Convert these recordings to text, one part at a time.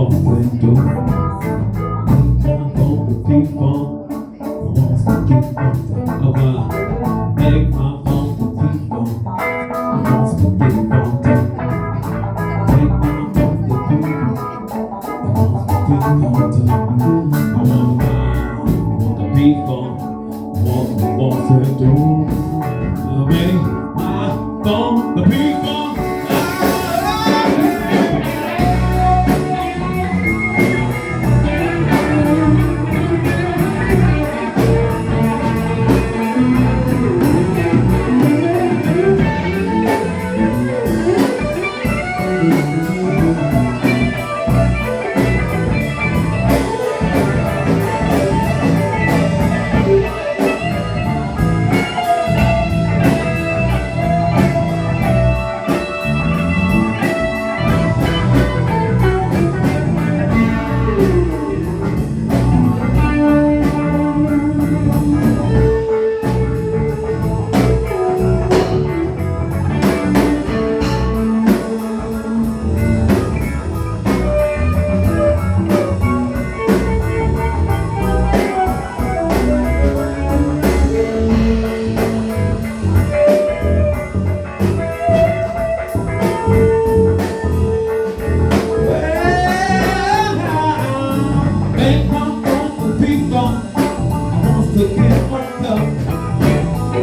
open door. Make my phone to people. I want to get on top. Make my phone to people. I want to get on top. Make my phone to people. I want to get on top. I want the people. I want the open door.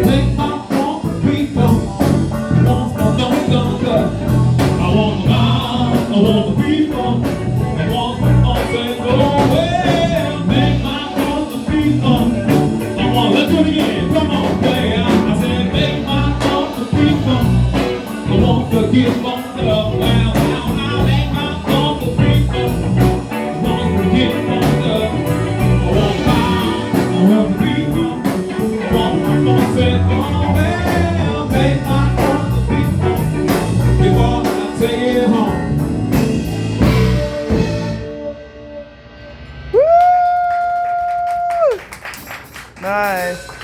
Make my phone to people. Get bumped up, wow, wow, now make my phone to people. I want to get bumped up. I want the people. I want my phone set on, well, make my phone to people. Before I take it home. Woo! Nice.